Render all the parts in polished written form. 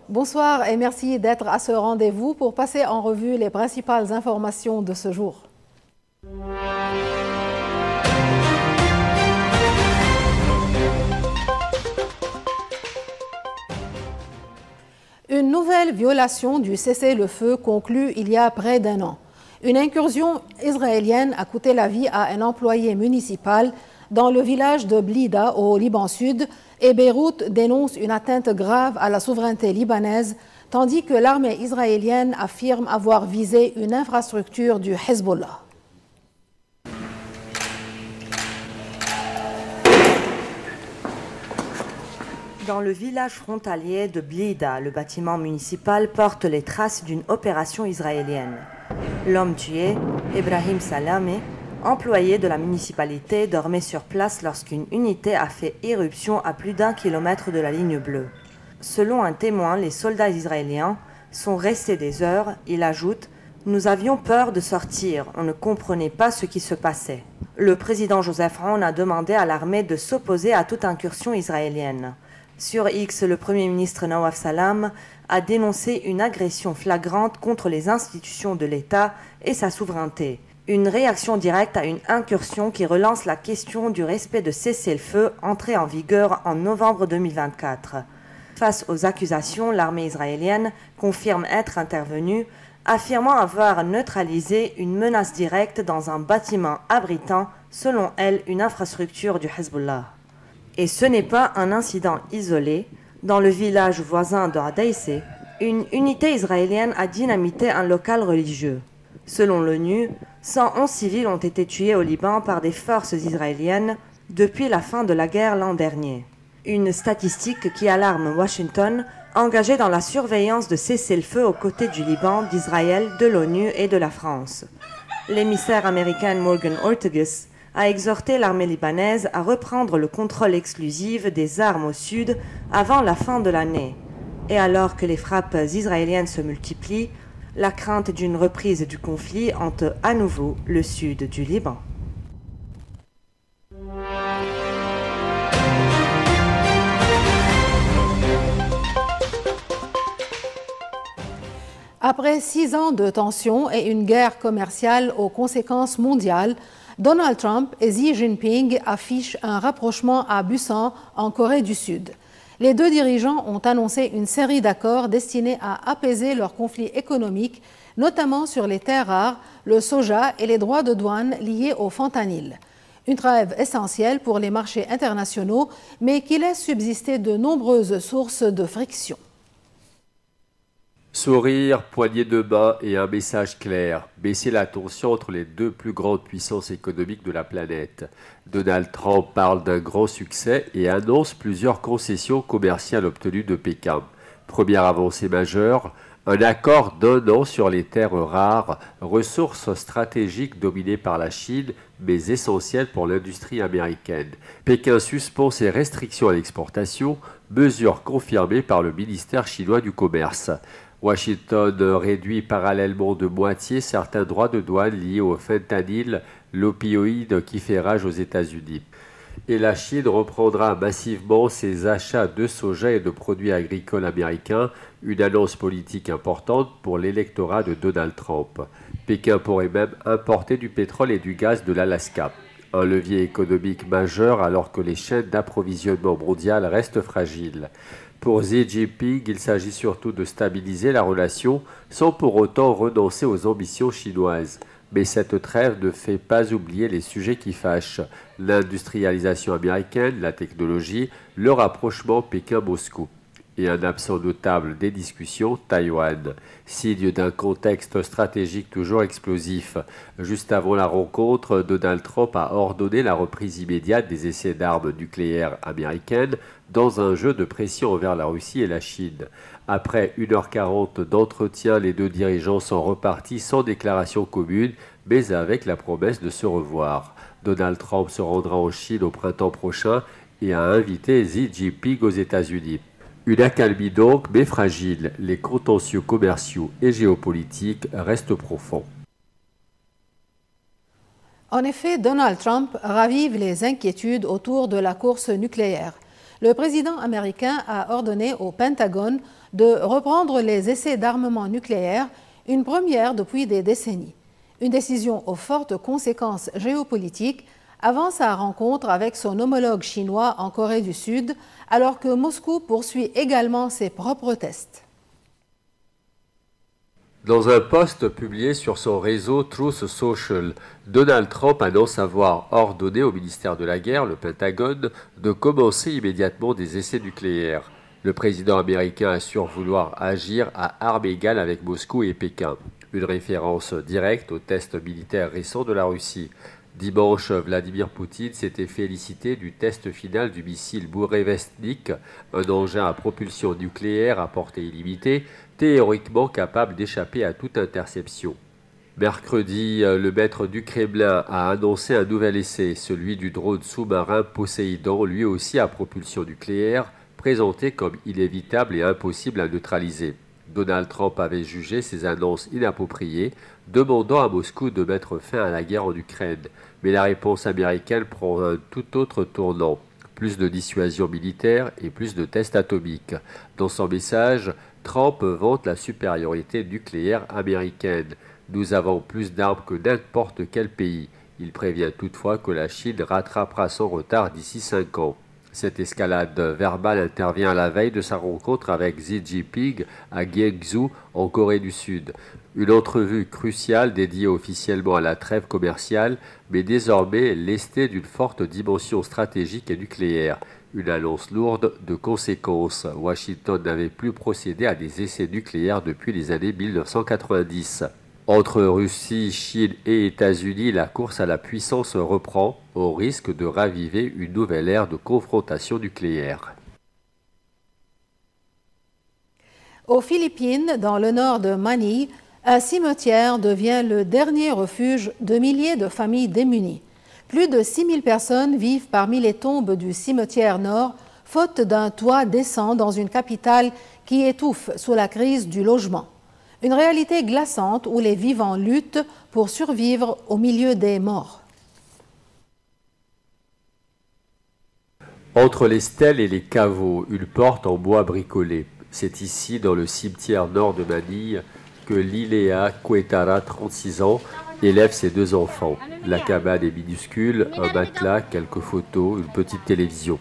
Bonsoir et merci d'être à ce rendez-vous pour passer en revue les principales informations de ce jour. Une nouvelle violation du cessez-le-feu conclue il y a près d'un an. Une incursion israélienne a coûté la vie à un employé municipal dans le village de Blida au Liban Sud et Beyrouth dénonce une atteinte grave à la souveraineté libanaise tandis que l'armée israélienne affirme avoir visé une infrastructure du Hezbollah. Dans le village frontalier de Blida, le bâtiment municipal porte les traces d'une opération israélienne. L'homme tué, Ibrahim Salameh, employé de la municipalité, dormait sur place lorsqu'une unité a fait irruption à plus d'1 kilomètre de la ligne bleue. Selon un témoin, les soldats israéliens sont restés des heures. Il ajoute « Nous avions peur de sortir, on ne comprenait pas ce qui se passait ». Le président Joseph Aoun a demandé à l'armée de s'opposer à toute incursion israélienne. Sur X, le Premier ministre Nawaf Salam a dénoncé une agression flagrante contre les institutions de l'État et sa souveraineté. Une réaction directe à une incursion qui relance la question du respect de cessez-le-feu entré en vigueur en novembre 2024. Face aux accusations, l'armée israélienne confirme être intervenue, affirmant avoir neutralisé une menace directe dans un bâtiment abritant, selon elle, une infrastructure du Hezbollah. Et ce n'est pas un incident isolé. Dans le village voisin de Hadaïseh, une unité israélienne a dynamité un local religieux. Selon l'ONU, 111 civils ont été tués au Liban par des forces israéliennes depuis la fin de la guerre l'an dernier. Une statistique qui alarme Washington, engagée dans la surveillance de cessez-le-feu aux côtés du Liban, d'Israël, de l'ONU et de la France. L'émissaire américain Morgan Ortagus a exhorté l'armée libanaise à reprendre le contrôle exclusif des armes au sud avant la fin de l'année. Et alors que les frappes israéliennes se multiplient, la crainte d'une reprise du conflit hante à nouveau le sud du Liban. Après 6 ans de tensions et une guerre commerciale aux conséquences mondiales, Donald Trump et Xi Jinping affichent un rapprochement à Busan, en Corée du Sud. Les deux dirigeants ont annoncé une série d'accords destinés à apaiser leurs conflits économiques, notamment sur les terres rares, le soja et les droits de douane liés au fentanyl. Une trêve essentielle pour les marchés internationaux, mais qui laisse subsister de nombreuses sources de friction. Sourire, poignée de main et un message clair. Baisser la tension entre les deux plus grandes puissances économiques de la planète. Donald Trump parle d'un grand succès et annonce plusieurs concessions commerciales obtenues de Pékin. Première avancée majeure, un accord d'1 an sur les terres rares, ressources stratégiques dominées par la Chine, mais essentielles pour l'industrie américaine. Pékin suspend ses restrictions à l'exportation, mesure confirmée par le ministère chinois du Commerce. Washington réduit parallèlement de moitié certains droits de douane liés au fentanyl, l'opioïde qui fait rage aux États-Unis. Et la Chine reprendra massivement ses achats de soja et de produits agricoles américains, une annonce politique importante pour l'électorat de Donald Trump. Pékin pourrait même importer du pétrole et du gaz de l'Alaska. Un levier économique majeur alors que les chaînes d'approvisionnement mondiales restent fragiles. Pour Xi Jinping, il s'agit surtout de stabiliser la relation sans pour autant renoncer aux ambitions chinoises. Mais cette trêve ne fait pas oublier les sujets qui fâchent. L'industrialisation américaine, la technologie, le rapprochement Pékin-Moscou. Et un absent notable des discussions, Taïwan. Signe d'un contexte stratégique toujours explosif. Juste avant la rencontre, Donald Trump a ordonné la reprise immédiate des essais d'armes nucléaires américaines dans un jeu de pression envers la Russie et la Chine. Après 1h40 d'entretien, les deux dirigeants sont repartis sans déclaration commune, mais avec la promesse de se revoir. Donald Trump se rendra en Chine au printemps prochain et a invité Xi Jinping aux États-Unis. Une accalmie donc, mais fragile. Les contentieux commerciaux et géopolitiques restent profonds. En effet, Donald Trump ravive les inquiétudes autour de la course nucléaire. le président américain a ordonné au Pentagone de reprendre les essais d'armement nucléaire, une première depuis des décennies. Une décision aux fortes conséquences géopolitiques avant sa rencontre avec son homologue chinois en Corée du Sud, alors que Moscou poursuit également ses propres tests. Dans un post publié sur son réseau Truth Social, Donald Trump annonce avoir ordonné au ministère de la Guerre, le Pentagone, de commencer immédiatement des essais nucléaires. Le président américain assure vouloir agir à armes égales avec Moscou et Pékin. Une référence directe aux tests militaires récents de la Russie. Dimanche, Vladimir Poutine s'était félicité du test final du missile Bourevestnik, un engin à propulsion nucléaire à portée illimitée, théoriquement capable d'échapper à toute interception. Mercredi, le maître du Kremlin a annoncé un nouvel essai, celui du drone sous-marin Poséidon, lui aussi à propulsion nucléaire, présenté comme inévitable et impossible à neutraliser. Donald Trump avait jugé ces annonces inappropriées, demandant à Moscou de mettre fin à la guerre en Ukraine. Mais la réponse américaine prend un tout autre tournant. Plus de dissuasion militaire et plus de tests atomiques. Dans son message, Trump vante la supériorité nucléaire américaine. Nous avons plus d'armes que n'importe quel pays. Il prévient toutefois que la Chine rattrapera son retard d'ici 5 ans. Cette escalade verbale intervient à la veille de sa rencontre avec Xi Jinping à Gyeongju, en Corée du Sud. Une entrevue cruciale dédiée officiellement à la trêve commerciale, mais désormais lestée d'une forte dimension stratégique et nucléaire. Une annonce lourde de conséquences. Washington n'avait plus procédé à des essais nucléaires depuis les années 1990. Entre Russie, Chine et États-Unis, la course à la puissance reprend, au risque de raviver une nouvelle ère de confrontation nucléaire. Aux Philippines, dans le nord de Manille, un cimetière devient le dernier refuge de milliers de familles démunies. Plus de 6000 personnes vivent parmi les tombes du cimetière nord, faute d'un toit décent dans une capitale qui étouffe sous la crise du logement. Une réalité glaçante où les vivants luttent pour survivre au milieu des morts. Entre les stèles et les caveaux, une porte en bois bricolé. C'est ici, dans le cimetière nord de Manille, que Liléa Cuetara, 36 ans, élève ses 2 enfants. La cabane est minuscule, un matelas, quelques photos, une petite télévision.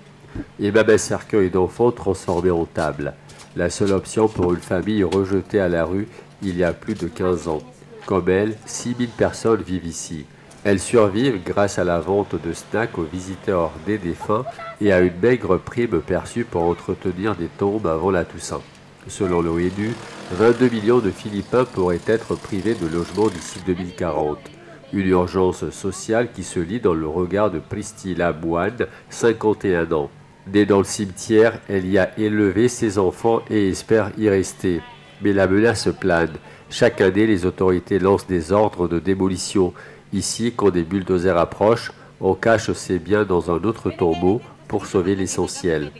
Et même un cercueil d'enfants transformé en table. La seule option pour une famille rejetée à la rue il y a plus de 15 ans. Comme elle, 6000 personnes vivent ici. Elles survivent grâce à la vente de snacks aux visiteurs des défunts et à une maigre prime perçue pour entretenir des tombes avant la Toussaint. Selon l'ONU, 22 millions de Philippins pourraient être privés de logement d'ici 2040. Une urgence sociale qui se lit dans le regard de Priscilla Moine, 51 ans. Née dans le cimetière, elle y a élevé ses enfants et espère y rester. Mais la menace plane. Chaque année, les autorités lancent des ordres de démolition. Ici, quand des bulldozers approchent, on cache ses biens dans un autre tombeau pour sauver l'essentiel.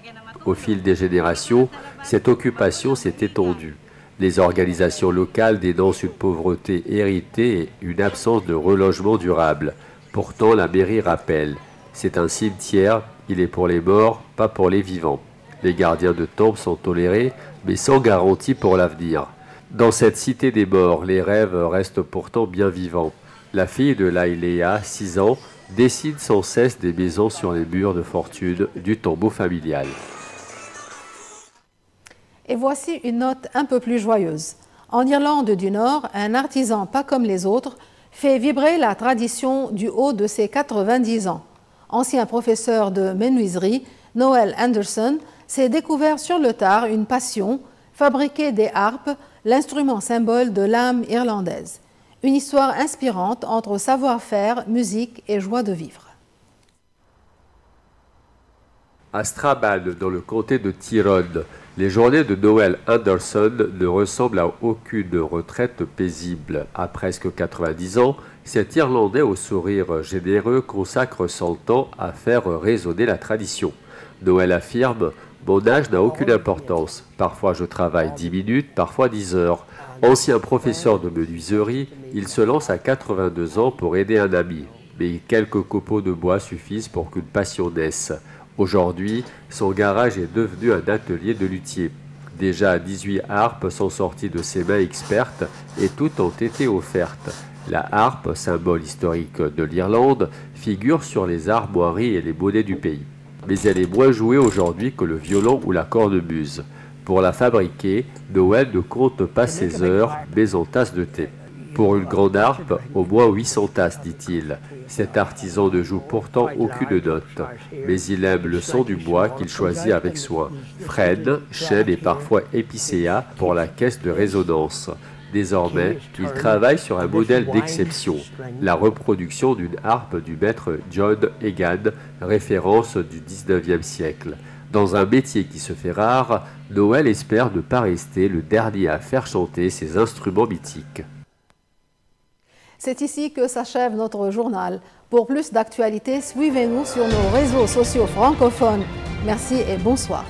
Au fil des générations, cette occupation s'est étendue. Les organisations locales dénoncent une pauvreté héritée et une absence de relogement durable. Pourtant, la mairie rappelle, c'est un cimetière, il est pour les morts, pas pour les vivants. Les gardiens de tombes sont tolérés, mais sans garantie pour l'avenir. Dans cette cité des morts, les rêves restent pourtant bien vivants. La fille de Laïléa, 6 ans, dessine sans cesse des maisons sur les murs de fortune du tombeau familial. Et voici une note un peu plus joyeuse. En Irlande du Nord, un artisan pas comme les autres fait vibrer la tradition du haut de ses 90 ans. Ancien professeur de menuiserie, Noel Anderson s'est découvert sur le tard une passion, fabriquer des harpes, l'instrument symbole de l'âme irlandaise. Une histoire inspirante entre savoir-faire, musique et joie de vivre. À Strabane, dans le comté de Tyrone, les journées de Noel Anderson ne ressemblent à aucune retraite paisible. À presque 90 ans, cet Irlandais au sourire généreux consacre son temps à faire résonner la tradition. Noel affirme « Mon âge n'a aucune importance. Parfois je travaille 10 minutes, parfois 10 heures. » Ancien professeur de menuiserie, il se lance à 82 ans pour aider un ami. Mais quelques copeaux de bois suffisent pour qu'une passion naisse. Aujourd'hui, son garage est devenu un atelier de luthier. Déjà 18 harpes sont sorties de ses mains expertes et toutes ont été offertes. La harpe, symbole historique de l'Irlande, figure sur les armoiries et les monnaies du pays. Mais elle est moins jouée aujourd'hui que le violon ou la cornemuse. Pour la fabriquer, Noël ne compte pas ses heures, mais en tasses de thé. Pour une grande harpe, au moins 800 tasses, dit-il. Cet artisan ne joue pourtant aucune note, mais il aime le son du bois qu'il choisit avec soin. Frêne, chêne et parfois épicéa pour la caisse de résonance. Désormais, il travaille sur un modèle d'exception, la reproduction d'une harpe du maître John Egan, référence du 19e siècle. Dans un métier qui se fait rare, Noël espère ne pas rester le dernier à faire chanter ses instruments mythiques. C'est ici que s'achève notre journal. Pour plus d'actualités, suivez-nous sur nos réseaux sociaux francophones. Merci et bonsoir.